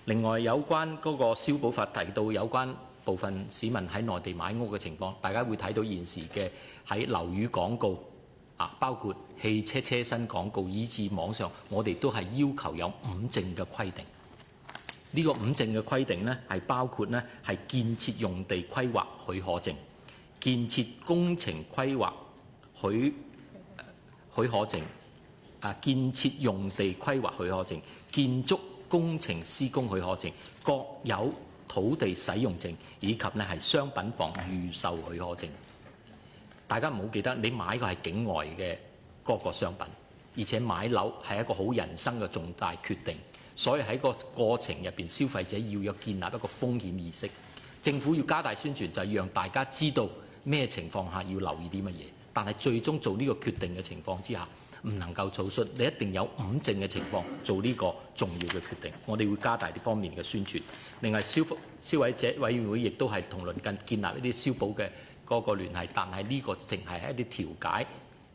另外有關嗰個消保法提到有關部分市民喺內地買屋嘅情況，大家會睇到現時嘅喺樓宇廣告包括汽車車身廣告，以至網上，我哋都係要求有5證嘅規定。呢個5證嘅規定呢，係包括呢係建設用地規劃許可證、建設工程規劃許可證、建設用地規劃許可證、建築工程施工許可證、國有土地使用證，以及呢係商品房預售許可證。大家唔好記得，你買嘅係境外嘅嗰個商品，而且買樓係一個好人生嘅重大決定，所以喺個過程入邊，消費者要建立一個風險意識。政府要加大宣傳，就係讓大家知道咩情況下要留意啲乜嘢。但係最終做呢個決定嘅情況之下，唔能夠草率，你一定有5證嘅情況做呢個重要嘅決定。我哋會加大呢方面嘅宣傳。另外，消費者委員會亦都係同鄰近建立一啲消保嘅嗰個聯繫，但係呢個淨係一啲調解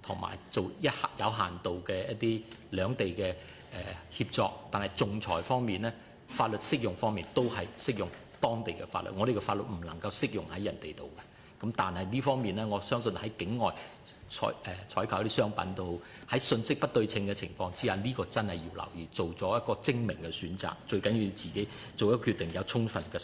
同埋做有限度嘅一啲兩地嘅協作，但係仲裁方面呢，法律適用方面都係適用當地嘅法律，我哋嘅法律唔能夠適用喺人哋度嘅。咁但係呢方面呢，我相信喺境外採購啲商品都好，喺信息不對稱嘅情況之下，呢個真係要留意，做咗一個精明嘅選擇。最緊要自己做一個決定有充分嘅